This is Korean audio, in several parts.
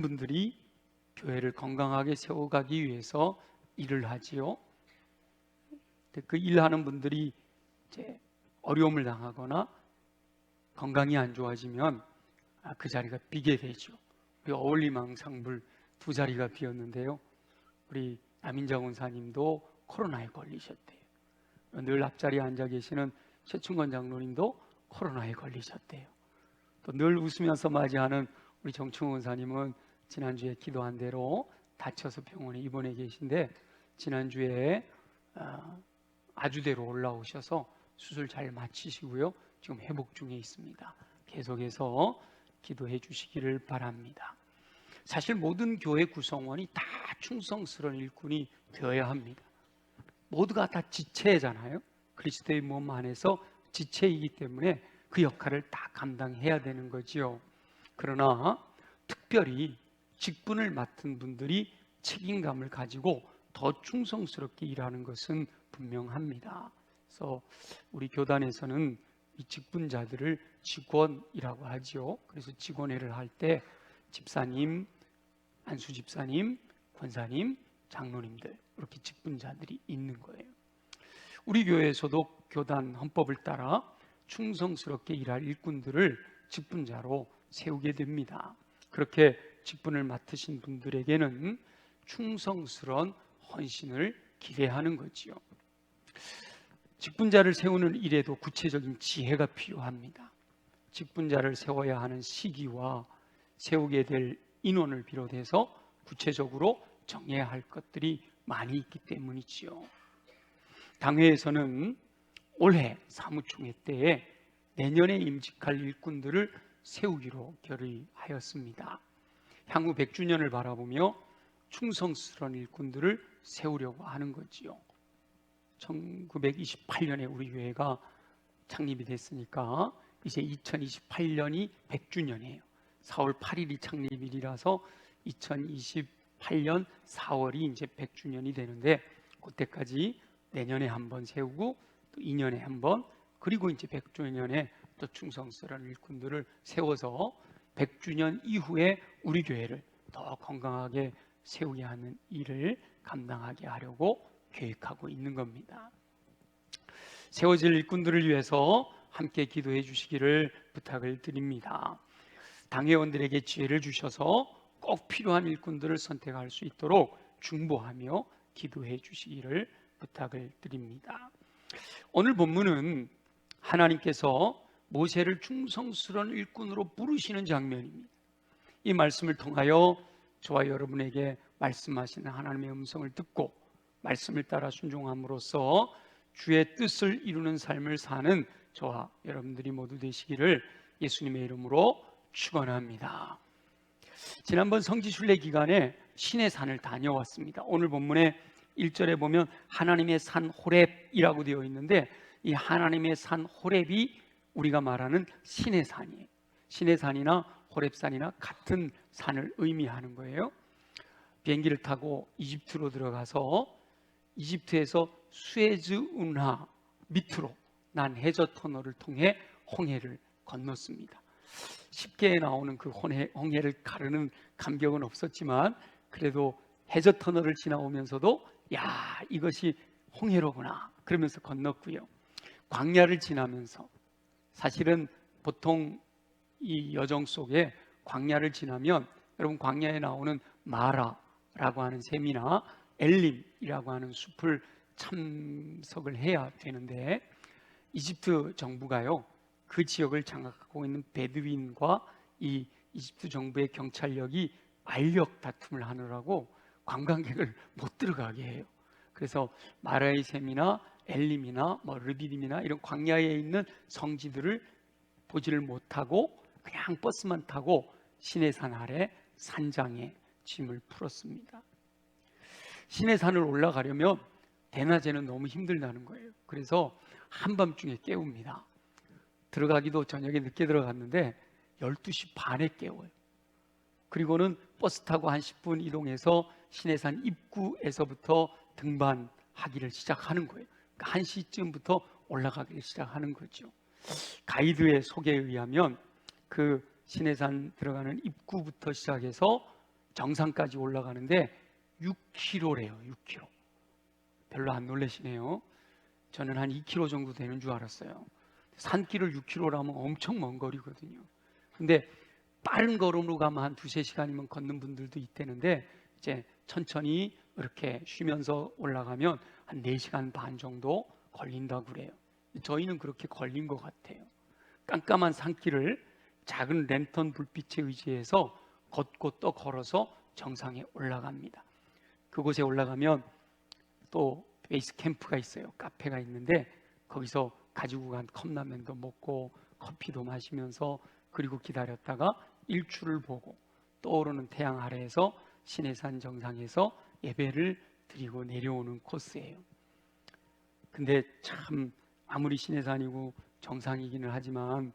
분들이 교회를 건강하게 세워가기 위해서 일을 하지요. 그 일하는 분들이 이제 어려움을 당하거나 건강이 안 좋아지면 그 자리가 비게 되죠. 우리 어울리망상불 2자리가 비었는데요. 우리 남인장 원사님도 코로나에 걸리셨대요. 늘 앞자리에 앉아 계시는 최충건 장로님도 코로나에 걸리셨대요. 또 늘 웃으면서 맞이하는 우리 정충원 원사님은 지난주에 기도한 대로 다쳐서 병원에 입원해 계신데 지난주에 아주대로 올라오셔서 수술 잘 마치시고요. 지금 회복 중에 있습니다. 계속해서 기도해 주시기를 바랍니다. 사실 모든 교회 구성원이 다 충성스러운 일꾼이 되어야 합니다. 모두가 다 지체잖아요. 그리스도의 몸 안에서 지체이기 때문에 그 역할을 다 감당해야 되는 거지요. 그러나 특별히 직분을 맡은 분들이 책임감을 가지고 더 충성스럽게 일하는 것은 분명합니다. 그래서 우리 교단에서는 이 직분자들을 직원이라고 하지요. 그래서 직원회를 할 때 집사님, 안수 집사님, 권사님, 장로님들 이렇게 직분자들이 있는 거예요. 우리 교회에서도 교단 헌법을 따라 충성스럽게 일할 일꾼들을 직분자로 세우게 됩니다. 그렇게 직분을 맡으신 분들에게는 충성스러운 헌신을 기대하는 거지요. 직분자를 세우는 일에도 구체적인 지혜가 필요합니다. 직분자를 세워야 하는 시기와 세우게 될 인원을 비롯해서 구체적으로 정해야 할 것들이 많이 있기 때문이지요. 당회에서는 올해 사무총회 때에 내년에 임직할 일꾼들을 세우기로 결의하였습니다. 향후 100주년을 바라보며 충성스러운 일꾼들을 세우려고 하는 거지요. 1928년에 우리 교회가 창립이 됐으니까 이제 2028년이 100주년이에요. 4월 8일이 창립일이라서 2028년 4월이 이제 100주년이 되는데 그때까지 내년에 한 번 세우고 또 2년에 한 번 그리고 이제 100주년에 또 충성스러운 일꾼들을 세워서 100주년 이후에 우리 교회를 더 건강하게 세우게 하는 일을 감당하게 하려고 계획하고 있는 겁니다. 세워질 일꾼들을 위해서 함께 기도해 주시기를 부탁을 드립니다. 당회원들에게 지혜를 주셔서 꼭 필요한 일꾼들을 선택할 수 있도록 중보하며 기도해 주시기를 부탁을 드립니다. 오늘 본문은 하나님께서 모세를 충성스러운 일꾼으로 부르시는 장면입니다. 이 말씀을 통하여 저와 여러분에게 말씀하시는 하나님의 음성을 듣고 말씀을 따라 순종함으로써 주의 뜻을 이루는 삶을 사는 저와 여러분들이 모두 되시기를 예수님의 이름으로 축원합니다. 지난번 성지순례 기간에 신의 산을 다녀왔습니다. 오늘 본문에 1절에 보면 하나님의 산 호렙이라고 되어 있는데 이 하나님의 산 호렙이 우리가 말하는 신의 산이에요. 신의 산이나 호렙산이나 같은 산을 의미하는 거예요. 비행기를 타고 이집트로 들어가서 이집트에서 수에즈 운하 밑으로 난 해저 터널을 통해 홍해를 건넜습니다. 쉽게 나오는 그 홍해를 가르는 감격은 없었지만 그래도 해저 터널을 지나오면서도 야, 이것이 홍해로구나 그러면서 건넜고요. 광야를 지나면서 사실은 보통 이 여정 속에 광야를 지나면 여러분 광야에 나오는 마라라고 하는 샘이나 엘림이라고 하는 숲을 참석을 해야 되는데 이집트 정부가요 그 지역을 장악하고 있는 베두인과 이 이집트 정부의 경찰력이 알력 다툼을 하느라고 관광객을 못 들어가게 해요. 그래서 마라의 샘이나 엘림이나 르비딤이나 이런 광야에 있는 성지들을 보지를 못하고 그냥 버스만 타고 시내산 아래 산장에 짐을 풀었습니다. 시내산을 올라가려면 대낮에는 너무 힘들다는 거예요. 그래서 한밤중에 깨웁니다. 들어가기도 저녁에 늦게 들어갔는데 12시 반에 깨워요. 그리고는 버스 타고 한 10분 이동해서 시내산 입구에서부터 등반하기를 시작하는 거예요. 그러니까 1시쯤부터 올라가기를 시작하는 거죠. 가이드의 소개에 의하면 그 시내산 들어가는 입구부터 시작해서 정상까지 올라가는데 6km래요. 6km. 별로 안 놀라시네요. 저는 한 2km 정도 되는 줄 알았어요. 산길을 6km라면 엄청 먼 거리거든요. 근데 빠른 걸음으로 가면 한 2-3시간이면 걷는 분들도 있다는데 이제 천천히 이렇게 쉬면서 올라가면 한 4시간 반 정도 걸린다고 그래요. 저희는 그렇게 걸린 것 같아요. 깜깜한 산길을 작은 랜턴 불빛에 의지해서 걷고 또 걸어서 정상에 올라갑니다. 그곳에 올라가면 또 베이스 캠프가 있어요. 카페가 있는데 거기서 가지고 간 컵라면도 먹고 커피도 마시면서 그리고 기다렸다가 일출을 보고 떠오르는 태양 아래에서 시내산 정상에서 예배를 드리고 내려오는 코스예요. 근데 참 아무리 시내산이고 정상이기는 하지만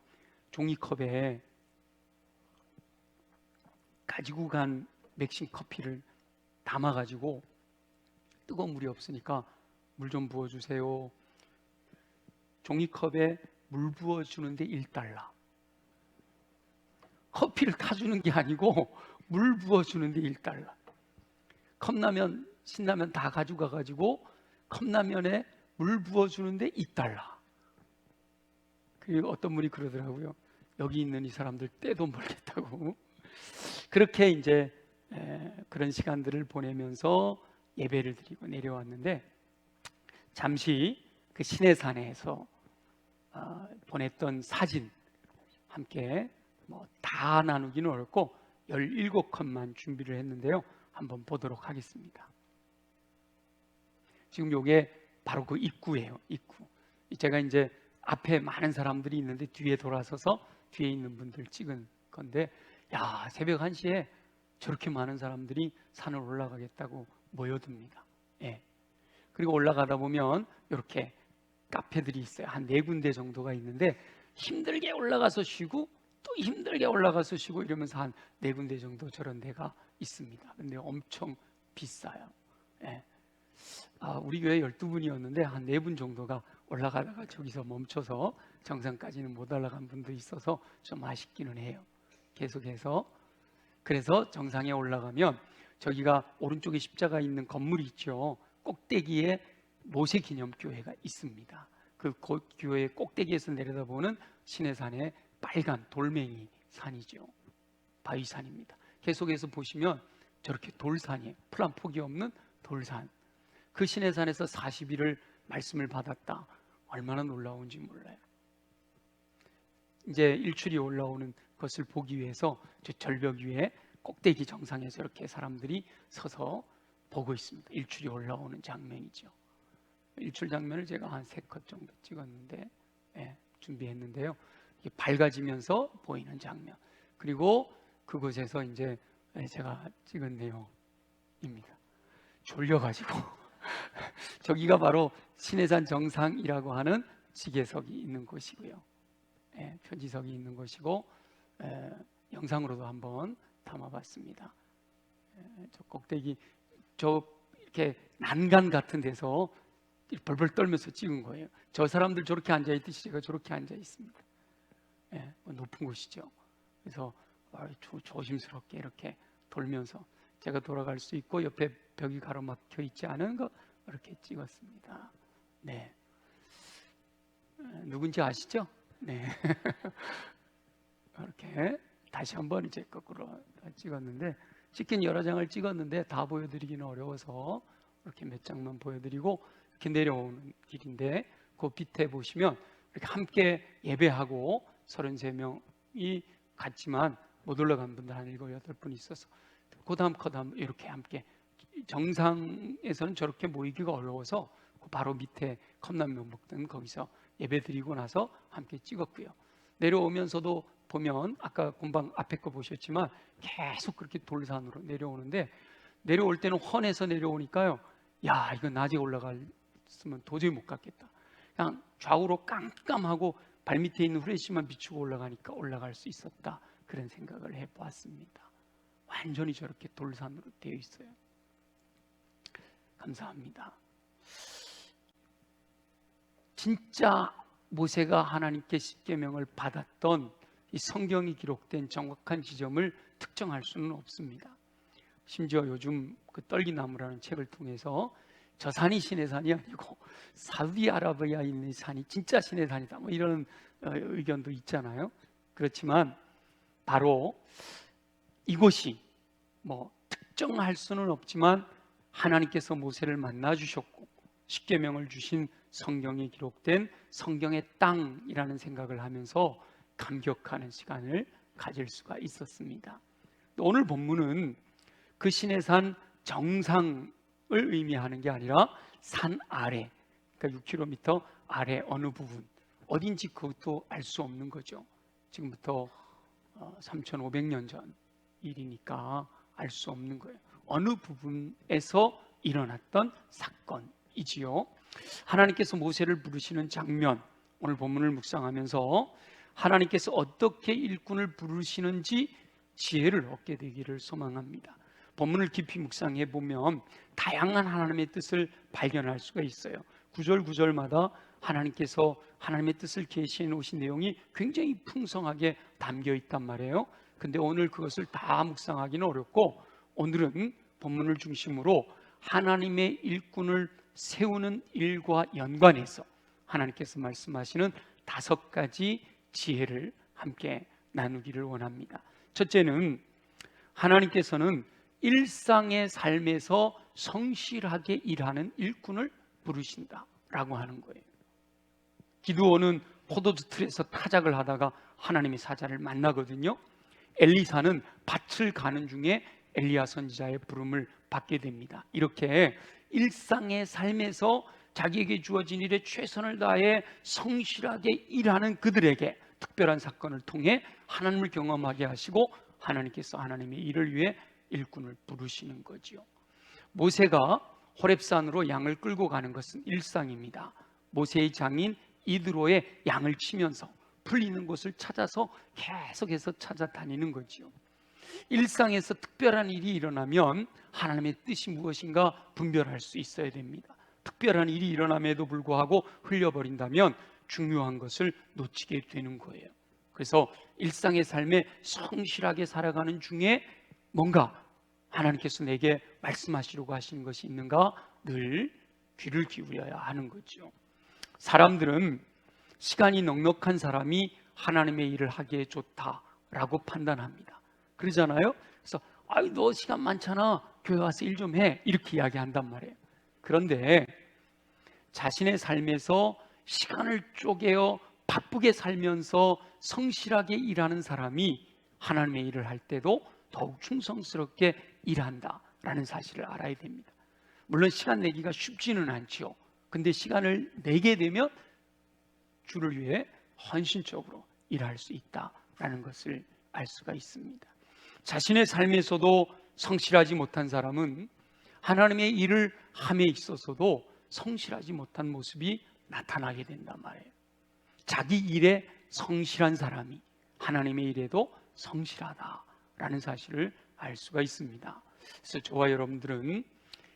종이컵에 가지고 간 맥심 커피를 담아가지고 뜨거운 물이 없으니까 물 좀 부어주세요. 종이컵에 물 부어주는데 $1. 커피를 타주는 게 아니고 물 부어주는데 $1. 컵라면, 신라면 다 가져가가지고 컵라면에 물 부어주는데 $2. 그리고 어떤 분이 그러더라고요. 여기 있는 이 사람들 떼도 모르겠다고. 그렇게 이제 그런 시간들을 보내면서 예배를 드리고 내려왔는데 잠시 그 시내산에서 보냈던 사진 함께 뭐 다 나누기는 어렵고 17컷만 준비를 했는데요. 한번 보도록 하겠습니다. 지금 이게 바로 그 입구예요. 입구. 제가 이제 앞에 많은 사람들이 있는데 뒤에 돌아서서 뒤에 있는 분들 찍은 건데 야, 새벽 1시에 저렇게 많은 사람들이 산을 올라가겠다고 모여듭니다. 예. 그리고 올라가다 보면 이렇게 카페들이 있어요. 한 4군데 정도가 있는데 힘들게 올라가서 쉬고 또 힘들게 올라가서 쉬고 이러면서 한 4군데 정도 저런 데가 있습니다. 근데 엄청 비싸요. 예. 우리 교회 12분이었는데 한 4분 정도가 올라가다가 저기서 멈춰서 정상까지는 못 올라간 분도 있어서 좀 아쉽기는 해요. 계속해서. 그래서 정상에 올라가면 저기가 오른쪽에 십자가 있는 건물이 있죠. 꼭대기에 모세기념교회가 있습니다. 그 교회 꼭대기에서 내려다보는 시내산의 빨간 돌멩이 산이죠. 바위산입니다. 계속해서 보시면 저렇게 돌산이에요. 풀한 폭이 없는 돌산. 그 시내산에서 40일을 말씀을 받았다. 얼마나 놀라운지 몰라요. 이제 일출이 올라오는 것을 보기 위해서 저 절벽 위에 꼭대기 정상에서 이렇게 사람들이 서서 보고 있습니다. 일출이 올라오는 장면이죠. 일출 장면을 제가 한 3컷 정도 찍었는데 준비했는데요. 이게 밝아지면서 보이는 장면. 그리고 그곳에서 이제 제가 찍은 내용입니다. 졸려가지고 저기가 바로 신해산 정상이라고 하는 지게석이 있는 곳이고요. 표지석이 있는 곳이고 영상으로도 한번 담아봤습니다. 저 꼭대기 이렇게 난간 같은 데서 벌벌 떨면서 찍은 거예요. 저 사람들 저렇게 앉아있듯이 제가 저렇게 앉아있습니다. 높은 곳이죠. 그래서 조심스럽게 이렇게 돌면서 제가 돌아갈 수 있고 옆에 벽이 가로막혀 있지 않은 거 이렇게 찍었습니다. 네, 누군지 아시죠? 네. 이렇게 다시 한번 이제 거꾸로 찍었는데 찍긴 여러 장을 찍었는데 다 보여드리기는 어려워서 이렇게 몇 장만 보여드리고 이렇게 내려오는 길인데 그 밑에 보시면 이렇게 함께 예배하고 33명이 갔지만 못 올라간 분들 한 7, 8분 있어서 그 다음 이렇게 함께 정상에서는 저렇게 모이기가 어려워서 바로 밑에 컵라면 먹던 거기서 예배 드리고 나서 함께 찍었고요. 내려오면서도 보면 아까 금방 앞에 거 보셨지만 계속 그렇게 돌산으로 내려오는데 내려올 때는 훤해서 내려오니까요. 야, 이거 낮에 올라갔으면 도저히 못 갔겠다. 그냥 좌우로 깜깜하고 발밑에 있는 후레쉬만 비추고 올라가니까 올라갈 수 있었다. 그런 생각을 해보았습니다. 완전히 저렇게 돌산으로 되어 있어요. 감사합니다. 진짜 모세가 하나님께 십계명을 받았던 이 성경이 기록된 정확한 지점을 특정할 수는 없습니다. 심지어 요즘 그 떨기나무라는 책을 통해서 저 산이 신의 산이 아니고 사우디아라비아에 있는 산이 진짜 신의 산이다, 뭐 이런 의견도 있잖아요. 그렇지만 바로 이곳이 뭐 특정할 수는 없지만 하나님께서 모세를 만나 주셨고 십계명을 주신 성경에 기록된 성경의 땅이라는 생각을 하면서 감격하는 시간을 가질 수가 있었습니다. 오늘 본문은 그 신의 산 정상을 의미하는 게 아니라 산 아래, 그러니까 6km 아래 어느 부분, 어딘지 그것도 알 수 없는 거죠. 지금부터 3,500년 전 일이니까 알 수 없는 거예요. 어느 부분에서 일어났던 사건이지요. 하나님께서 모세를 부르시는 장면, 오늘 본문을 묵상하면서 하나님께서 어떻게 일꾼을 부르시는지 지혜를 얻게 되기를 소망합니다. 본문을 깊이 묵상해 보면 다양한 하나님의 뜻을 발견할 수가 있어요. 구절 구절마다 하나님께서 하나님의 뜻을 계시해 놓으신 내용이 굉장히 풍성하게 담겨 있단 말이에요. 근데 오늘 그것을 다 묵상하기는 어렵고, 오늘은 본문을 중심으로 하나님의 일꾼을 세우는 일과 연관해서 하나님께서 말씀하시는 5가지 지혜를 함께 나누기를 원합니다. 첫째는 하나님께서는 일상의 삶에서 성실하게 일하는 일꾼을 부르신다라고 하는 거예요. 기드온은 포도주 틀에서 타작을 하다가 하나님의 사자를 만나거든요. 엘리사는 밭을 가는 중에 엘리야 선지자의 부름을 받게 됩니다. 이렇게 일상의 삶에서 자기에게 주어진 일에 최선을 다해 성실하게 일하는 그들에게 특별한 사건을 통해 하나님을 경험하게 하시고 하나님께서 하나님의 일을 위해 일꾼을 부르시는 거지요. 모세가 호렙산으로 양을 끌고 가는 것은 일상입니다. 모세의 장인 이드로의 양을 치면서 풀리는 곳을 찾아서 계속해서 찾아다니는 거지요. 일상에서 특별한 일이 일어나면 하나님의 뜻이 무엇인가 분별할 수 있어야 됩니다. 특별한 일이 일어남에도 불구하고 흘려버린다면 중요한 것을 놓치게 되는 거예요. 그래서 일상의 삶에 성실하게 살아가는 중에 뭔가 하나님께서 내게 말씀하시려고 하시는 것이 있는가 늘 귀를 기울여야 하는 거죠. 사람들은 시간이 넉넉한 사람이 하나님의 일을 하기에 좋다라고 판단합니다. 그러잖아요. 그래서 아이 너 시간 많잖아, 교회 와서 일 좀 해, 이렇게 이야기한단 말이에요. 그런데 자신의 삶에서 시간을 쪼개어 바쁘게 살면서 성실하게 일하는 사람이 하나님의 일을 할 때도 더욱 충성스럽게 일한다라는 사실을 알아야 됩니다. 물론 시간 내기가 쉽지는 않죠. 근데 시간을 내게 되면 주를 위해 헌신적으로 일할 수 있다라는 것을 알 수가 있습니다. 자신의 삶에서도 성실하지 못한 사람은 하나님의 일을 함에 있어서도 성실하지 못한 모습이 나타나게 된단 말이에요. 자기 일에 성실한 사람이 하나님의 일에도 성실하다라는 사실을 알 수가 있습니다. 그래서 저와 여러분들은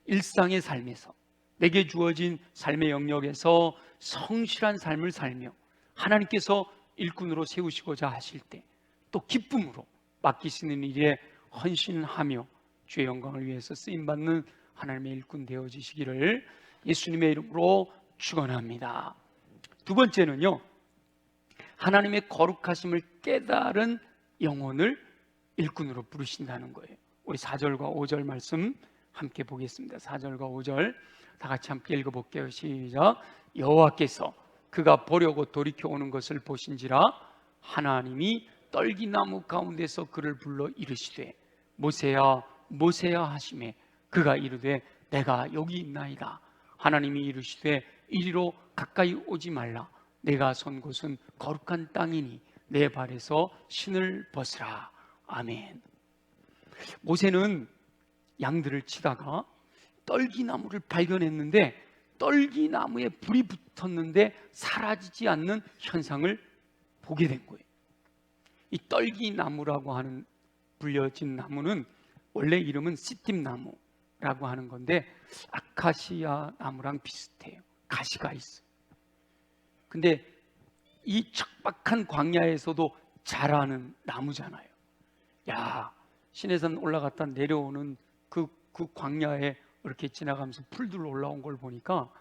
일상의 삶에서 내게 주어진 삶의 영역에서 성실한 삶을 살며 하나님께서 일꾼으로 세우시고자 하실 때 또 기쁨으로 맡기시는 일에 헌신하며 주의 영광을 위해서 쓰임받는 하나님의 일꾼 되어지시기를 예수님의 이름으로 축원합니다. 두 번째는요, 하나님의 거룩하심을 깨달은 영혼을 일꾼으로 부르신다는 거예요. 우리 4절과 5절 말씀 함께 보겠습니다. 4절과 5절 다 같이 함께 읽어볼게요. 시작. 여호와께서 그가 보려고 돌이켜 오는 것을 보신지라 하나님이 떨기나무 가운데서 그를 불러 이르시되 모세야 모세야 하시매 그가 이르되 내가 여기 있나이다. 하나님이 이르시되 이리로 가까이 오지 말라. 내가 선 곳은 거룩한 땅이니 내 발에서 신을 벗으라. 아멘. 모세는 양들을 치다가 떨기나무를 발견했는데 떨기나무에 불이 붙었는데 사라지지 않는 현상을 보게 된 거예요. 이 떨기나무라고 하는 불려진 나무는 원래 이름은 시팀나무라고 하는 건데 아카시아 나무랑 비슷해요. 가시가 있어요. 근데 이 척박한 광야에서도 자라는 나무잖아요. 야, 시내산 올라갔다 내려오는 그 광야에 이렇게 지나가면서 풀들 올라온 걸 보니까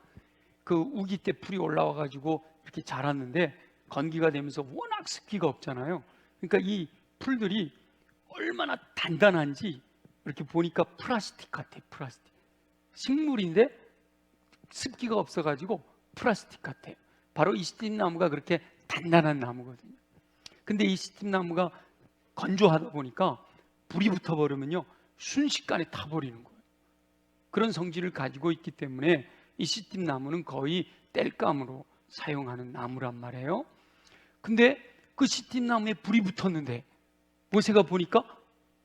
그 우기 때 풀이 올라와 가지고 이렇게 자랐는데 건기가 되면서 워낙 습기가 없잖아요. 그러니까 이 풀들이 얼마나 단단한지 이렇게 보니까 플라스틱 같아. 플라스틱. 식물인데 습기가 없어가지고 플라스틱 같아요. 바로 이 시팀나무가 그렇게 단단한 나무거든요. 근데 이 시팀나무가 건조하다 보니까 불이 붙어버리면요 순식간에 타버리는 거예요. 그런 성질을 가지고 있기 때문에 이 시팀나무는 거의 땔감으로 사용하는 나무란 말이에요. 근데 그 시팀나무에 불이 붙었는데 모세가 보니까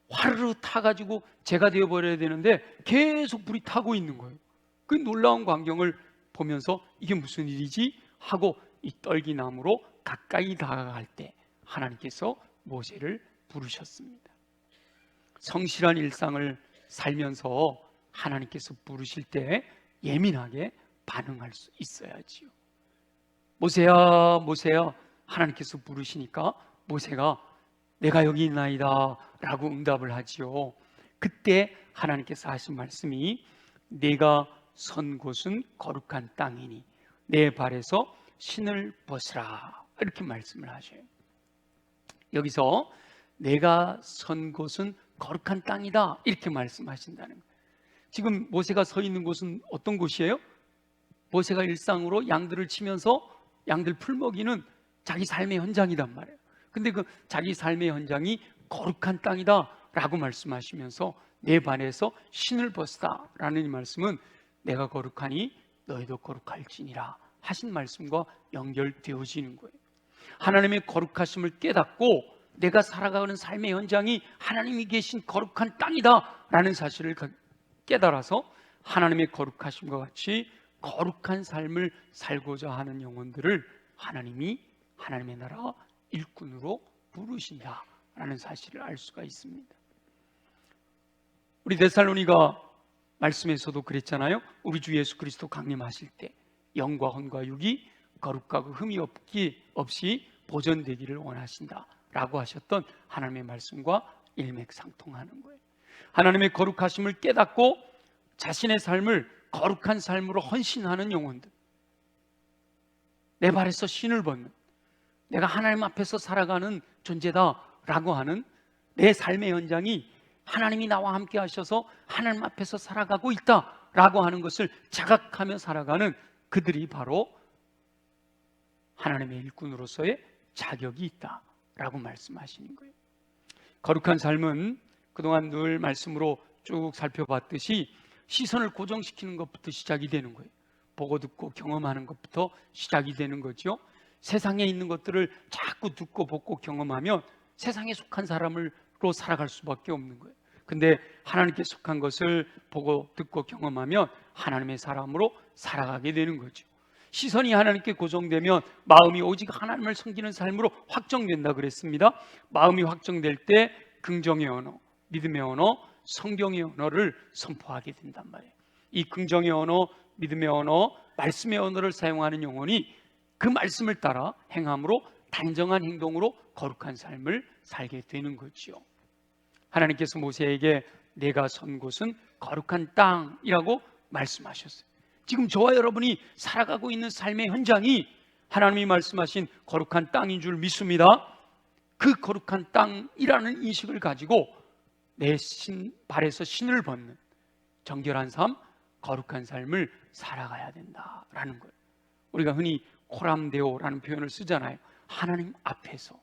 화르르 타가지고 재가 되어버려야 되는데 계속 불이 타고 있는 거예요. 그 놀라운 광경을 보면서 이게 무슨 일이지? 하고 이 떨기나무로 가까이 다가갈 때 하나님께서 모세를 부르셨습니다. 성실한 일상을 살면서 하나님께서 부르실 때 예민하게 반응할 수 있어야지요. 모세야 모세야 하나님께서 부르시니까 모세가 내가 여기 있나이다 라고 응답을 하지요. 그때 하나님께서 하신 말씀이 내가 선 곳은 거룩한 땅이니 내 발에서 신을 벗으라 이렇게 말씀을 하셔요. 여기서 내가 선 곳은 거룩한 땅이다 이렇게 말씀하신다는 거예요. 지금 모세가 서 있는 곳은 어떤 곳이에요? 모세가 일상으로 양들을 치면서 양들 풀 먹이는 자기 삶의 현장이란 말이에요. 근데 그 자기 삶의 현장이 거룩한 땅이다 라고 말씀하시면서 내 발에서 신을 벗으라 라는 이 말씀은 내가 거룩하니 너희도 거룩할지니라 하신 말씀과 연결되어지는 거예요. 하나님의 거룩하심을 깨닫고 내가 살아가는 삶의 현장이 하나님이 계신 거룩한 땅이다 라는 사실을 깨달아서 하나님의 거룩하심과 같이 거룩한 삶을 살고자 하는 영혼들을 하나님이 하나님의 나라 일꾼으로 부르신다 라는 사실을 알 수가 있습니다. 우리 데살로니가 말씀에서도 그랬잖아요. 우리 주 예수 그리스도 강림하실 때 영과 혼과 육이 거룩과 흠이 없이 보존되기를 원하신다 라고 하셨던 하나님의 말씀과 일맥상통하는 거예요. 하나님의 거룩하심을 깨닫고 자신의 삶을 거룩한 삶으로 헌신하는 영혼들, 내 발에서 신을 벗는, 내가 하나님 앞에서 살아가는 존재다라고 하는 내 삶의 현장이 하나님이 나와 함께 하셔서 하나님 앞에서 살아가고 있다라고 하는 것을 자각하며 살아가는 그들이 바로 하나님의 일꾼으로서의 자격이 있다라고 말씀하시는 거예요. 거룩한 삶은 그동안 늘 말씀으로 쭉 살펴봤듯이 시선을 고정시키는 것부터 시작이 되는 거예요. 보고 듣고 경험하는 것부터 시작이 되는 거죠. 세상에 있는 것들을 자꾸 듣고 보고 경험하면 세상에 속한 사람으로 살아갈 수밖에 없는 거예요. 근데 하나님께 속한 것을 보고 듣고 경험하면 하나님의 사람으로 살아가게 되는 거죠. 시선이 하나님께 고정되면 마음이 오직 하나님을 섬기는 삶으로 확정된다 그랬습니다. 마음이 확정될 때 긍정의 언어, 믿음의 언어, 성경의 언어를 선포하게 된단 말이에요. 이 긍정의 언어, 믿음의 언어, 말씀의 언어를 사용하는 영혼이 그 말씀을 따라 행함으로 단정한 행동으로 거룩한 삶을 살게 되는 거지요. 하나님께서 모세에게 내가 선 곳은 거룩한 땅이라고 말씀하셨어요. 지금 저와 여러분이 살아가고 있는 삶의 현장이 하나님이 말씀하신 거룩한 땅인 줄 믿습니다. 그 거룩한 땅이라는 인식을 가지고 내 발에서 신을 벗는 정결한 삶, 거룩한 삶을 살아가야 된다라는 거예요. 우리가 흔히 코람데오라는 표현을 쓰잖아요. 하나님 앞에서,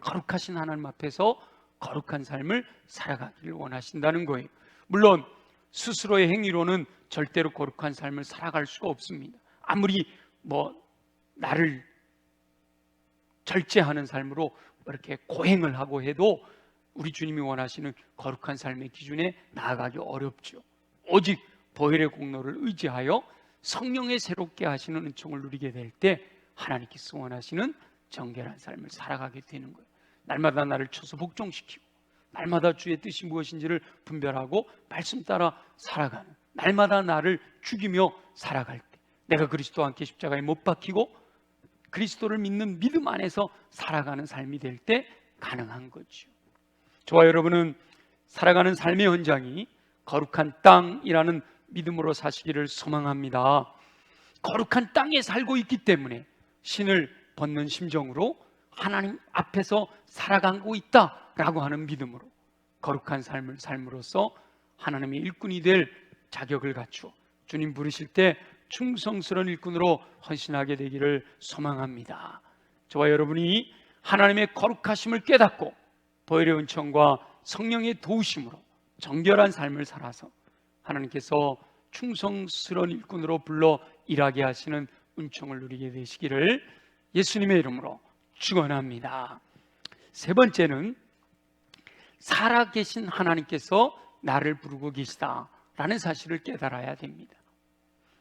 거룩하신 하나님 앞에서 거룩한 삶을 살아가기를 원하신다는 거예요. 물론 스스로의 행위로는 절대로 거룩한 삶을 살아갈 수가 없습니다. 아무리 나를 절제하는 삶으로 이렇게 고행을 하고 해도 우리 주님이 원하시는 거룩한 삶의 기준에 나아가기 어렵죠. 오직 보혈의 공로를 의지하여 성령의 새롭게 하시는 은총을 누리게 될 때 하나님께서 원하시는 정결한 삶을 살아가게 되는 거예요. 날마다 나를 쳐서 복종시키고 날마다 주의 뜻이 무엇인지를 분별하고 말씀 따라 살아가는, 날마다 나를 죽이며 살아갈 때 내가 그리스도와 함께 십자가에 못 박히고 그리스도를 믿는 믿음 안에서 살아가는 삶이 될 때 가능한 거죠. 저와 여러분은 살아가는 삶의 현장이 거룩한 땅이라는 믿음으로 사시기를 소망합니다. 거룩한 땅에 살고 있기 때문에 신을 벗는 심정으로 하나님 앞에서 살아가고 있다라고 하는 믿음으로 거룩한 삶을 삶으로써 하나님의 일꾼이 될 자격을 갖추어 주님 부르실 때 충성스러운 일꾼으로 헌신하게 되기를 소망합니다. 저와 여러분이 하나님의 거룩하심을 깨닫고 보혈의 은총과 성령의 도우심으로 정결한 삶을 살아서 하나님께서 충성스러운 일꾼으로 불러 일하게 하시는 은총을 누리게 되시기를 예수님의 이름으로 축원합니다. 세 번째는 살아계신 하나님께서 나를 부르고 계시다라는 사실을 깨달아야 됩니다.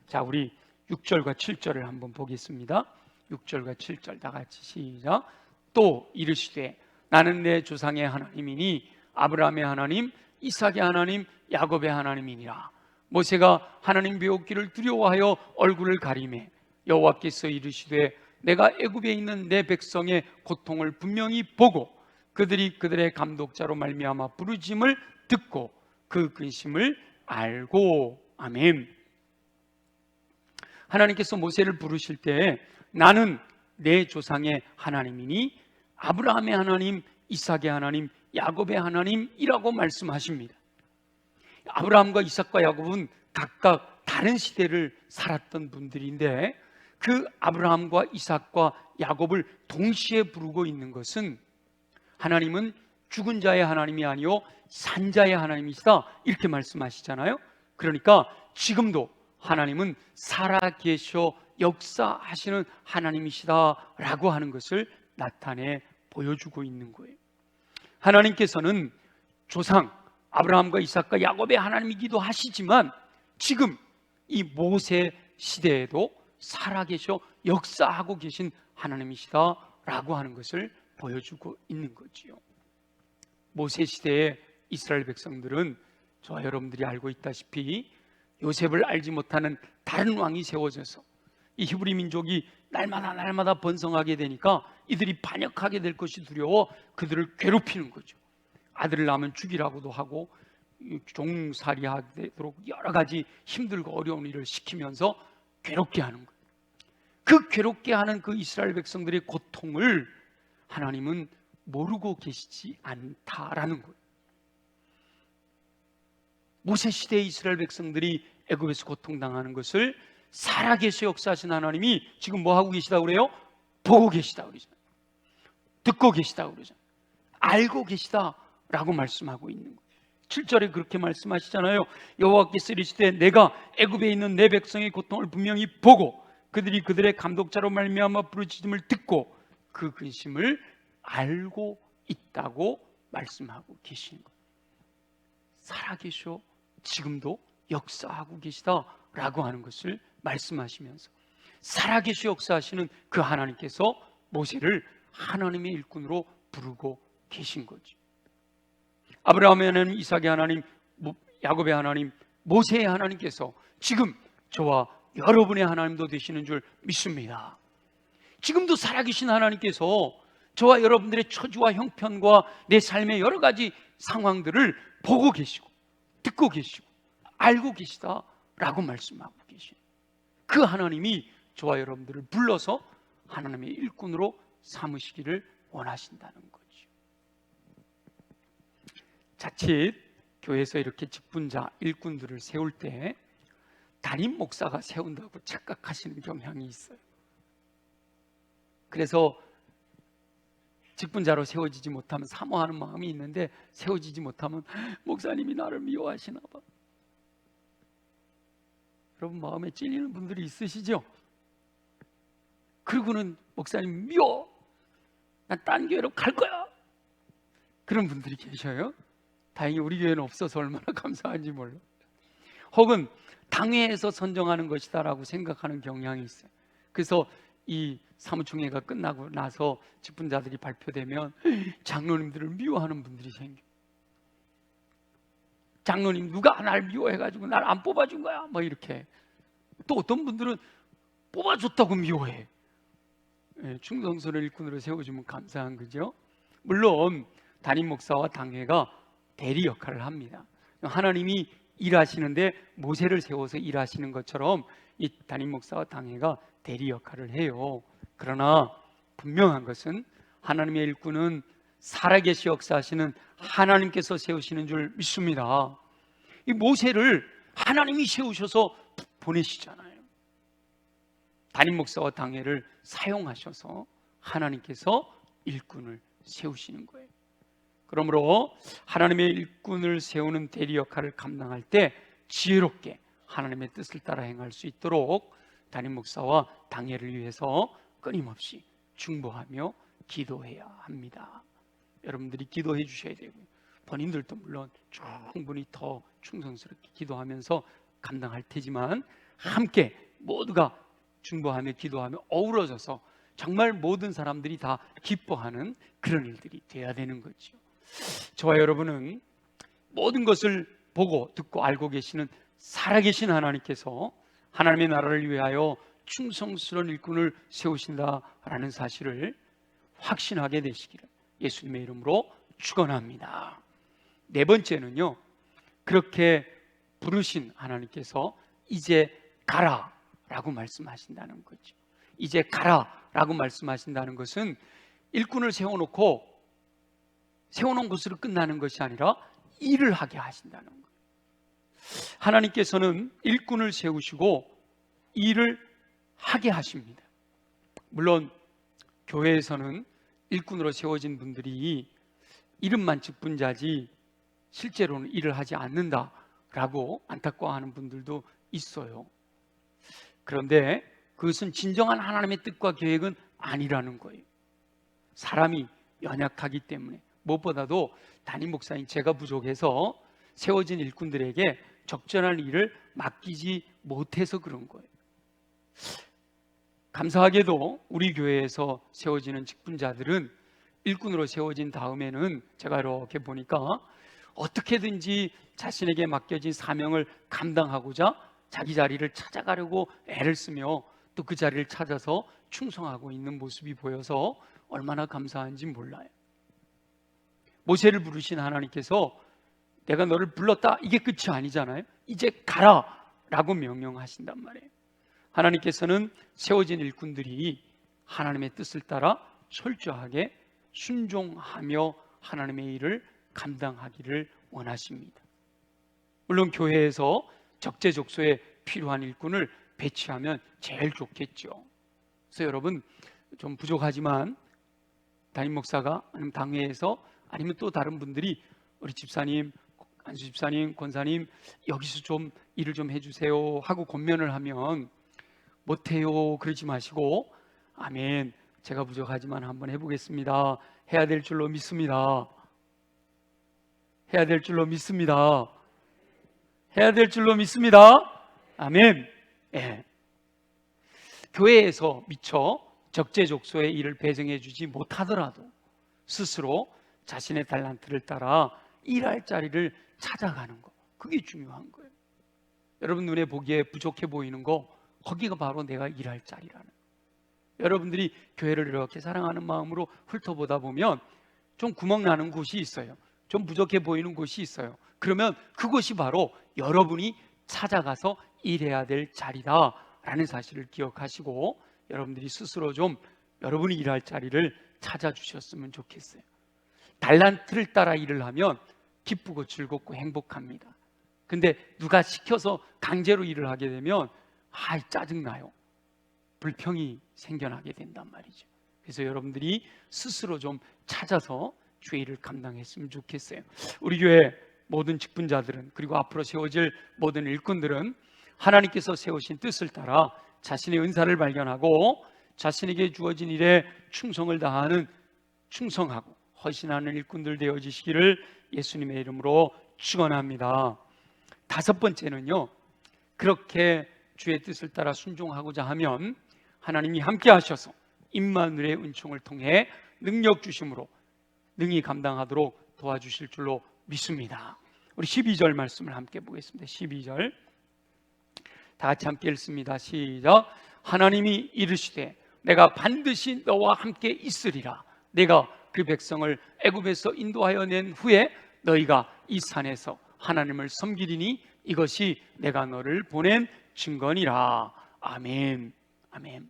자, 우리 6절과 7절을 한번 보겠습니다. 6절과 7절 다 같이 시작. 또 이르시되 나는 내 조상의 하나님이니 아브라함의 하나님, 이삭의 하나님, 야곱의 하나님이니라. 모세가 하나님 배웠기를 두려워하여 얼굴을 가리매 여호와께서 이르시되 내가 애굽에 있는 내 백성의 고통을 분명히 보고 그들이 그들의 감독자로 말미암아 부르짖음을 듣고 그 근심을 알고. 아멘. 하나님께서 모세를 부르실 때 나는 내 조상의 하나님이니 아브라함의 하나님, 이삭의 하나님, 야곱의 하나님이라고 말씀하십니다. 아브라함과 이삭과 야곱은 각각 다른 시대를 살았던 분들인데 그 아브라함과 이삭과 야곱을 동시에 부르고 있는 것은 하나님은 죽은 자의 하나님이 아니요 산자의 하나님이시다 이렇게 말씀하시잖아요. 그러니까 지금도 하나님은 살아계셔 역사하시는 하나님이시다라고 하는 것을 나타내 보여주고 있는 거예요. 하나님께서는 조상 아브라함과 이삭과 야곱의 하나님이기도 하시지만 지금 이 모세 시대에도 살아계셔 역사하고 계신 하나님이시다라고 하는 것을 보여주고 있는 거지요. 모세 시대의 이스라엘 백성들은 저와 여러분들이 알고 있다시피 요셉을 알지 못하는 다른 왕이 세워져서 이 히브리 민족이 날마다 번성하게 되니까 이들이 반역하게 될 것이 두려워 그들을 괴롭히는 거죠. 아들을 낳으면 죽이라고도 하고 종살이하도록 여러 가지 힘들고 어려운 일을 시키면서 괴롭게 하는 거예요. 그 괴롭게 하는 그 이스라엘 백성들의 고통을 하나님은 모르고 계시지 않다라는 거예요. 모세 시대의 이스라엘 백성들이 애굽에서 고통당하는 것을 살아계셔 역사하신 하나님이 지금 뭐 하고 계시다고 그래요? 보고 계시다고 그러잖아요. 듣고 계시다고 그러잖아요. 알고 계시다라고 말씀하고 있는 거예요. 7절에 그렇게 말씀하시잖아요. 여호와께서 이르시되 내가 애굽에 있는 내 백성의 고통을 분명히 보고 그들이 그들의 감독자로 말미암아 부르짖음을 듣고 그 근심을 알고 있다고 말씀하고 계시는 거예요. 살아계셔 지금도 역사하고 계시다라고 하는 것을 말씀하시면서 살아계셔 역사하시는 그 하나님께서 모세를 하나님의 일꾼으로 부르고 계신 거죠. 아브라함의 하나님, 이삭의 하나님, 야곱의 하나님, 모세의 하나님께서 지금 저와 여러분의 하나님도 되시는 줄 믿습니다. 지금도 살아계신 하나님께서 저와 여러분들의 처지와 형편과 내 삶의 여러 가지 상황들을 보고 계시고 듣고 계시고 알고 계시다라고 말씀하고 계신 그 하나님이 저와 여러분들을 불러서 하나님의 일꾼으로 삼으시기를 원하신다는 거죠. 자칫 교회에서 이렇게 직분자, 일꾼들을 세울 때 담임 목사가 세운다고 착각하시는 경향이 있어요. 그래서 직분자로 세워지지 못하면 사모하는 마음이 있는데 세워지지 못하면 목사님이 나를 미워하시나 봐. 여러분 마음에 찔리는 분들이 있으시죠? 그리고는 목사님 미워, 난 딴 교회로 갈 거야, 그런 분들이 계셔요. 다행히 우리 교회는 없어서 얼마나 감사한지 몰라. 혹은 당회에서 선정하는 것이다라고 생각하는 경향이 있어요. 그래서 이 사무총회가 끝나고 나서 직분자들이 발표되면 장로님들을 미워하는 분들이 생겨. 장로님 누가 날 미워해가지고 날 안 뽑아준 거야 뭐 이렇게. 또 어떤 분들은 뽑아줬다고 미워해. 충성스러운 일꾼으로 세워주면 감사한 거죠. 물론 담임 목사와 당회가 대리 역할을 합니다. 하나님이 일하시는데 모세를 세워서 일하시는 것처럼 이 담임 목사와 당회가 대리 역할을 해요. 그러나 분명한 것은 하나님의 일꾼은 살아계시 역사하시는 하나님께서 세우시는 줄 믿습니다. 이 모세를 하나님이 세우셔서 보내시잖아요. 담임 목사와 당회를 사용하셔서 하나님께서 일꾼을 세우시는 거예요. 그러므로 하나님의 일꾼을 세우는 대리 역할을 감당할 때 지혜롭게 하나님의 뜻을 따라 행할 수 있도록 담임 목사와 당회를 위해서 끊임없이 중보하며 기도해야 합니다. 여러분들이 기도해 주셔야 되고요. 본인들도 물론 충분히 더 충성스럽게 기도하면서 감당할 테지만 함께 모두가 중보하며 기도하며 어우러져서 정말 모든 사람들이 다 기뻐하는 그런 일들이 돼야 되는 거죠. 저와 여러분은 모든 것을 보고 듣고 알고 계시는 살아계신 하나님께서 하나님의 나라를 위하여 충성스러운 일꾼을 세우신다라는 사실을 확신하게 되시기를 예수님의 이름으로 축원합니다. 네 번째는요, 그렇게 부르신 하나님께서 이제 가라라고 말씀하신다는 거죠. 이제 가라라고 말씀하신다는 것은 일꾼을 세워놓고 세워놓은 것으로 끝나는 것이 아니라 일을 하게 하신다는 거예요. 하나님께서는 일꾼을 세우시고 일을 하게 하십니다. 물론 교회에서는 일꾼으로 세워진 분들이 이름만 직분자지 실제로는 일을 하지 않는다라고 안타까워하는 분들도 있어요. 그런데 그것은 진정한 하나님의 뜻과 계획은 아니라는 거예요. 사람이 연약하기 때문에, 무엇보다도 담임 목사인 제가 부족해서 세워진 일꾼들에게 적절한 일을 맡기지 못해서 그런 거예요. 감사하게도 우리 교회에서 세워지는 직분자들은 일꾼으로 세워진 다음에는 제가 이렇게 보니까 어떻게든지 자신에게 맡겨진 사명을 감당하고자 자기 자리를 찾아가려고 애를 쓰며 또 그 자리를 찾아서 충성하고 있는 모습이 보여서 얼마나 감사한지 몰라요. 모세를 부르신 하나님께서 내가 너를 불렀다, 이게 끝이 아니잖아요. 이제 가라 라고 명령하신단 말이에요. 하나님께서는 세워진 일꾼들이 하나님의 뜻을 따라 철저하게 순종하며 하나님의 일을 감당하기를 원하십니다. 물론 교회에서 적재적소에 필요한 일꾼을 배치하면 제일 좋겠죠. 그래서 여러분, 좀 부족하지만 담임 목사가 아니면 당회에서 아니면 또 다른 분들이 우리 집사님, 안수 집사님, 권사님 여기서 좀 일을 좀 해주세요 하고 권면을 하면 못해요 그러지 마시고 아멘, 제가 부족하지만 한번 해보겠습니다, 해야 될 줄로 믿습니다, 해야 될 줄로 믿습니다, 해야 될 줄로 믿습니다, 아멘. 예. 교회에서 미처 적재적소의 일을 배정해 주지 못하더라도 스스로 자신의 달란트를 따라 일할 자리를 찾아가는 거, 그게 중요한 거예요. 여러분 눈에 보기에 부족해 보이는 거, 거기가 바로 내가 일할 자리라는 거예요. 여러분들이 교회를 이렇게 사랑하는 마음으로 훑어보다 보면 좀 구멍 나는 곳이 있어요. 좀 부족해 보이는 곳이 있어요. 그러면 그곳이 바로 여러분이 찾아가서 일해야 될 자리다라는 사실을 기억하시고 여러분들이 스스로 좀 여러분이 일할 자리를 찾아주셨으면 좋겠어요. 달란트를 따라 일을 하면 기쁘고 즐겁고 행복합니다. 근데 누가 시켜서 강제로 일을 하게 되면 짜증나요. 불평이 생겨나게 된단 말이죠. 그래서 여러분들이 스스로 좀 찾아서 주의 일을 감당했으면 좋겠어요. 우리 교회 모든 직분자들은, 그리고 앞으로 세워질 모든 일꾼들은 하나님께서 세우신 뜻을 따라 자신의 은사를 발견하고 자신에게 주어진 일에 충성을 다하는, 충성하고 헌신하는 일꾼들 되어지시기를 예수님의 이름으로 축원합니다. 다섯 번째는요, 그렇게 주의 뜻을 따라 순종하고자 하면 하나님이 함께 하셔서 임마누엘의 은총을 통해 능력 주심으로 능히 감당하도록 도와주실 줄로 믿습니다. 우리 12절 말씀을 함께 보겠습니다. 12절 다 같이 함께 읽습니다. 시작. 하나님이 이르시되 내가 반드시 너와 함께 있으리라. 내가 그 백성을 애굽에서 인도하여 낸 후에 너희가 이 산에서 하나님을 섬기리니 이것이 내가 너를 보낸 증거니라. 아멘. 아멘.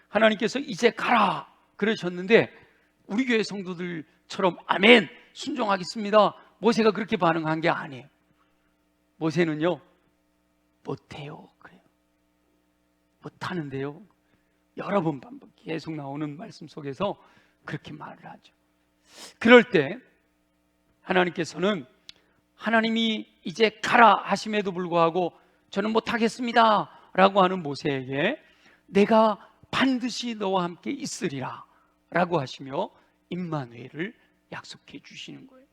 하나님께서 이제 가라 그러셨는데 우리 교회 성도들처럼 아멘 순종하겠습니다, 모세가 그렇게 반응한 게 아니에요. 모세는요 못해요 그래요. 못하는데요. 여러 번 반복 계속 나오는 말씀 속에서 그렇게 말을 하죠. 그럴 때 하나님께서는 하나님이 이제 가라 하심에도 불구하고 저는 못하겠습니다 라고 하는 모세에게 내가 반드시 너와 함께 있으리라 라고 하시며 임마누엘을 약속해 주시는 거예요.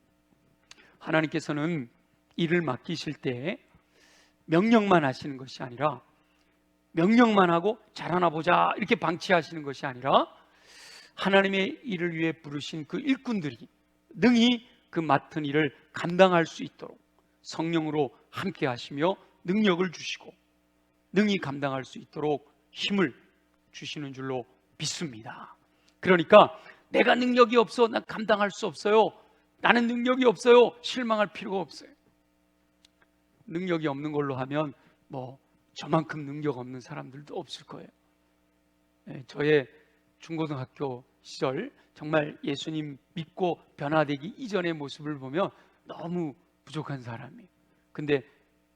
하나님께서는 일을 맡기실 때 명령만 하시는 것이 아니라 명령만 하고 잘하나 보자 이렇게 방치하시는 것이 아니라 하나님의 일을 위해 부르신 그 일꾼들이 능히 그 맡은 일을 감당할 수 있도록 성령으로 함께 하시며 능력을 주시고 능히 감당할 수 있도록 힘을 주시는 줄로 믿습니다. 그러니까 내가 능력이 없어, 난 감당할 수 없어요, 나는 능력이 없어요, 실망할 필요가 없어요. 능력이 없는 걸로 하면 뭐 저만큼 능력 없는 사람들도 없을 거예요. 저의 중고등학교 시절 정말 예수님 믿고 변화되기 이전의 모습을 보면 너무 부족한 사람이에요. 근데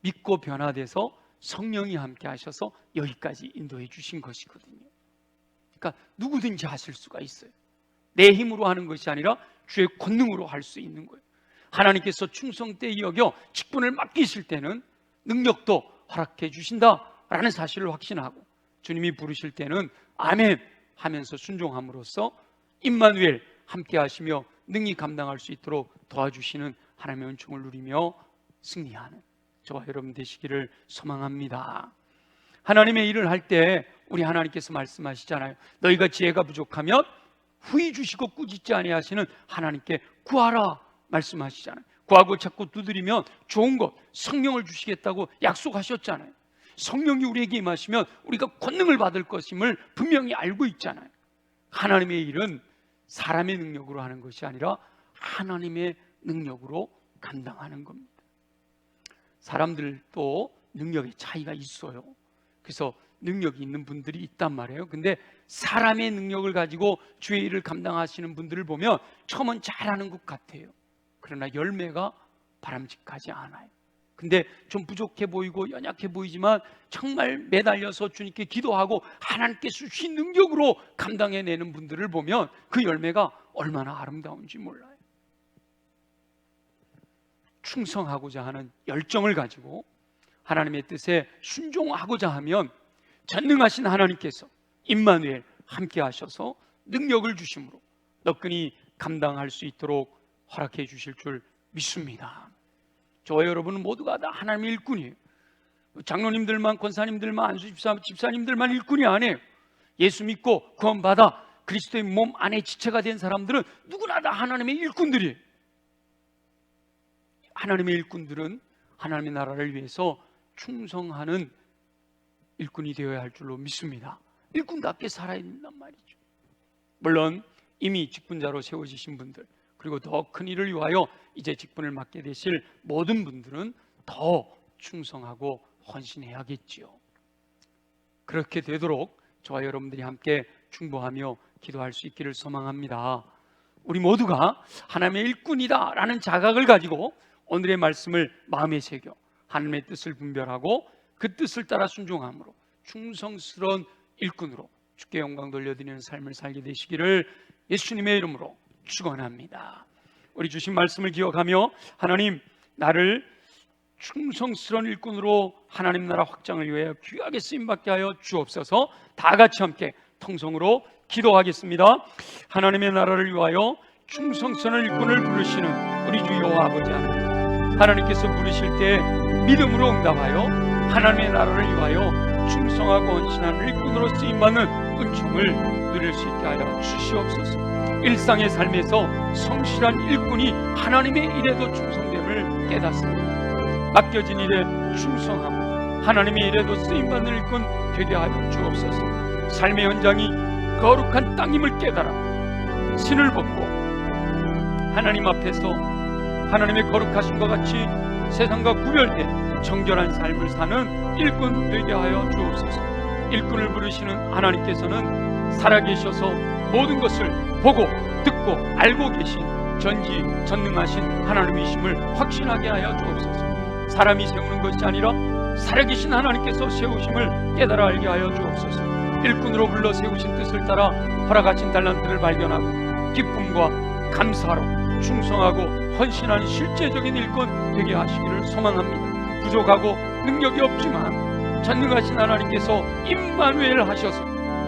믿고 변화돼서 성령이 함께 하셔서 여기까지 인도해 주신 것이거든요. 그러니까 누구든지 하실 수가 있어요. 내 힘으로 하는 것이 아니라 주의 권능으로 할 수 있는 거예요. 하나님께서 충성되이 여겨 직분을 맡기실 때는 능력도 허락해 주신다라는 사실을 확신하고 주님이 부르실 때는 아멘 하면서 순종함으로써 임마누엘 함께 하시며 능히 감당할 수 있도록 도와주시는 하나님의 은총을 누리며 승리하는 저와 여러분 되시기를 소망합니다. 하나님의 일을 할 때 우리 하나님께서 말씀하시잖아요. 너희가 지혜가 부족하면 후히 주시고 꾸짖지 아니하시는 하나님께 구하라 말씀하시잖아요. 구하고 자꾸 두드리면 좋은 것 성령을 주시겠다고 약속하셨잖아요. 성령이 우리에게 임하시면 우리가 권능을 받을 것임을 분명히 알고 있잖아요. 하나님의 일은 사람의 능력으로 하는 것이 아니라 하나님의 능력으로 감당하는 겁니다. 사람들도 능력의 차이가 있어요. 그래서 능력이 있는 분들이 있단 말이에요. 근데 사람의 능력을 가지고 주의 일을 감당하시는 분들을 보면 처음은 잘하는 것 같아요. 그러나 열매가 바람직하지 않아요. 근데 좀 부족해 보이고 연약해 보이지만 정말 매달려서 주님께 기도하고 하나님께서 주신 능력으로 감당해내는 분들을 보면 그 열매가 얼마나 아름다운지 몰라요. 충성하고자 하는 열정을 가지고 하나님의 뜻에 순종하고자 하면 전능하신 하나님께서 임마누엘 함께 하셔서 능력을 주심으로 너끈히 감당할 수 있도록 허락해 주실 줄 믿습니다. 저와 여러분은 모두가 다 하나님의 일꾼이에요. 장로님들만, 권사님들만, 안수 집사님들만 일꾼이 아니에요. 예수 믿고 구원받아 그리스도의 몸 안에 지체가 된 사람들은 누구나 다 하나님의 일꾼들이에요. 하나님의 일꾼들은 하나님의 나라를 위해서 충성하는 일꾼이 되어야 할 줄로 믿습니다. 일꾼답게 살아야 된단 말이죠. 물론 이미 직분자로 세워지신 분들, 그리고 더 큰 일을 위하여 이제 직분을 맡게 되실 모든 분들은 더 충성하고 헌신해야겠지요. 그렇게 되도록 저와 여러분들이 함께 중보하며 기도할 수 있기를 소망합니다. 우리 모두가 하나님의 일꾼이다 라는 자각을 가지고 오늘의 말씀을 마음에 새겨 하나님의 뜻을 분별하고 그 뜻을 따라 순종함으로 충성스러운 일꾼으로 주께 영광 돌려드리는 삶을 살게 되시기를 예수님의 이름으로 축원합니다. 우리 주신 말씀을 기억하며 하나님, 나를 충성스러운 일꾼으로 하나님 나라 확장을 위하여 귀하게 쓰임받게 하여 주옵소서. 다 같이 함께 통성으로 기도하겠습니다. 하나님의 나라를 위하여 충성스러운 일꾼을 부르시는 우리 주 여호와 아버지 하나님께서 부르실 때 믿음으로 응답하여 하나님의 나라를 위하여 충성하고 헌신하는 일꾼으로 쓰임받는 은총을 누릴 수 있게 하여 주시옵소서. 일상의 삶에서 성실한 일꾼이 하나님의 일에도 충성됨을 깨닫습니다. 맡겨진 일에 충성하고 하나님의 일에도 쓰임받는 일꾼 되게 하여 주옵소서. 삶의 현장이 거룩한 땅임을 깨달아 신을 벗고 하나님 앞에서 하나님의 거룩하심과 같이 세상과 구별된 정결한 삶을 사는 일꾼 되게 하여 주옵소서. 일꾼을 부르시는 하나님께서는 살아계셔서 모든 것을 보고 듣고 알고 계신 전지전능하신 하나님이심을 확신하게 하여 주옵소서. 사람이 세우는 것이 아니라 살아계신 하나님께서 세우심을 깨달아 알게 하여 주옵소서. 일꾼으로 불러 세우신 뜻을 따라 허락하신 달란트를 발견하고 기쁨과 감사로 충성하고 헌신하는 실제적인 일꾼 되게 하시기를 소망합니다. 부족하고 능력이 없지만 전능하신 하나님께서 임마누엘 하셔서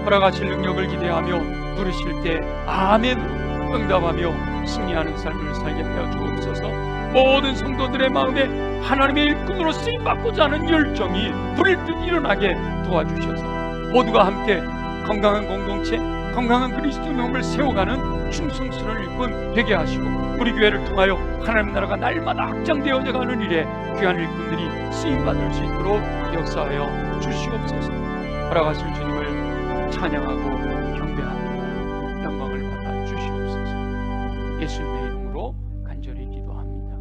허락하실 능력을 기대하며 부르실 때 아멘으로 응답하며 승리하는 삶을 살게 하여 주옵소서. 모든 성도들의 마음에 하나님의 일꾼으로 쓰임받고자 하는 열정이 불일듯 일어나게 도와주셔서 모두가 함께 건강한 공동체, 건강한 그리스도의 몸을 세워가는 충성스러운 일꾼 되게 하시고 우리 교회를 통하여 하나님 나라가 날마다 확장되어져 가는 일에 귀한 일꾼들이 쓰임받을 수 있도록 역사하여 주시옵소서. 허락하실 주님을 찬양하고 경배합니다. 영광을 받아 주시옵소서. 예수님의 이름으로 간절히 기도합니다.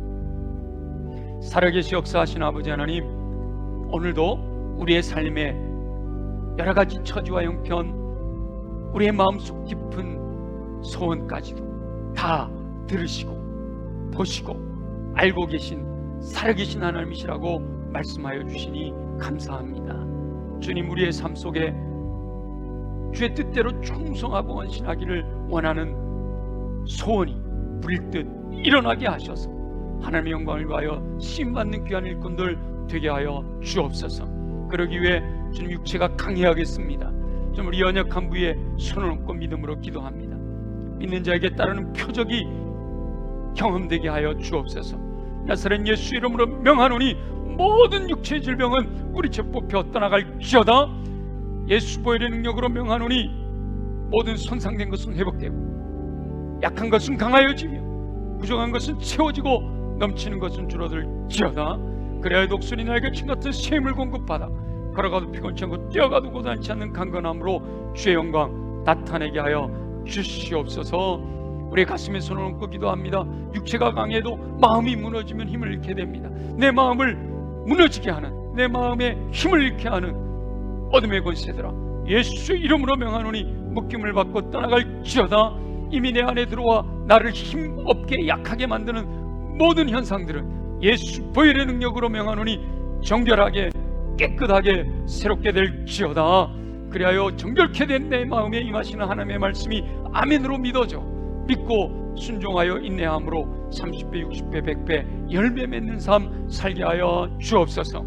살아계시 역사하신 아버지 하나님, 오늘도 우리의 삶에 여러 가지 처지와 형편, 우리의 마음속 깊은 소원까지도 다 들으시고 보시고 알고 계신 살아계신 하나님이시라고 말씀하여 주시니 감사합니다. 주님, 우리의 삶 속에 주의 뜻대로 충성하고 헌신하기를 원하는 소원이 불일듯 일어나게 하셔서 하나님의 영광을 위하여 쓰임받는 귀한 일꾼들 되게 하여 주옵소서. 그러기 위해 주님 육체가 강해야겠습니다. 좀 우리 연약한 부위에 손을 얹고 믿음으로 기도합니다. 믿는 자에게 따르는 표적이 경험되게 하여 주옵소서. 나사렛 예수 이름으로 명하노니 모든 육체의 질병은 우리 죄 뽑혀 떠나갈지어다. 예수 보혈의 능력으로 명하노니 모든 손상된 것은 회복되고 약한 것은 강하여지며 부족한 것은 채워지고 넘치는 것은 줄어들지어다. 그래야 독수리 날개친 같은 샘을 공급받아 걸어가도 피곤치 않고 뛰어가도 고단치 않는 강건함으로 주의 영광 나타내게 하여 주시옵소서. 우리의 가슴에 손을 얹고 기도합니다. 육체가 강해도 마음이 무너지면 힘을 잃게 됩니다. 내 마음을 무너지게 하는, 내 마음에 힘을 잃게 하는 어둠의 권세들아, 예수 이름으로 명하노니 묶임을 받고 떠나갈지어다. 이미 내 안에 들어와 나를 힘없게 약하게 만드는 모든 현상들은 예수 보혈의 능력으로 명하노니 정결하게 깨끗하게 새롭게 될지어다. 그리하여 정결케 된 내 마음에 임하시는 하나님의 말씀이 아멘으로 믿어져 믿고 순종하여 인내함으로 30배 60배 100배 열매 맺는 삶 살게 하여 주옵소서.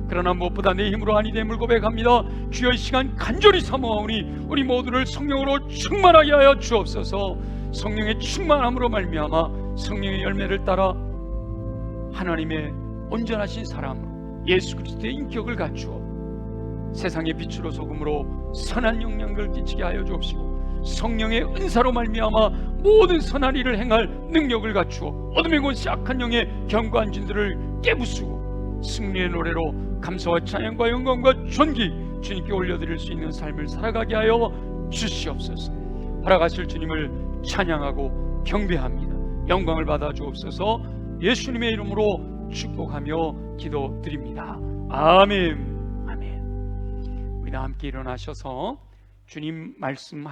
그러나 무엇보다 내 힘으로 아니 됨을 고백합니다. 주여 이 시간 간절히 사모하오니 우리 모두를 성령으로 충만하게 하여 주옵소서. 성령의 충만함으로 말미암아 성령의 열매를 따라 하나님의 온전하신 사람으로 예수 그리스도의 인격을 갖추어 세상의 빛으로 소금으로 선한 영향을 끼치게 하여 주옵시고 성령의 은사로 말미암아 모든 선한 일을 행할 능력을 갖추어 어둠의 권세 악한 영의 견고한 진들을 깨부수고 승리의 노래로 감사와 찬양과 영광과 존귀 주님께 올려드릴 수 있는 삶을 살아가게 하여 주시옵소서. 허락하실 주님을 찬양하고 경배합니다. 영광을 받아 주옵소서. 예수님의 이름으로 축복하며 기도드립니다. 아멘. 아멘. 우리 다 함께 일어나셔서 주님 말씀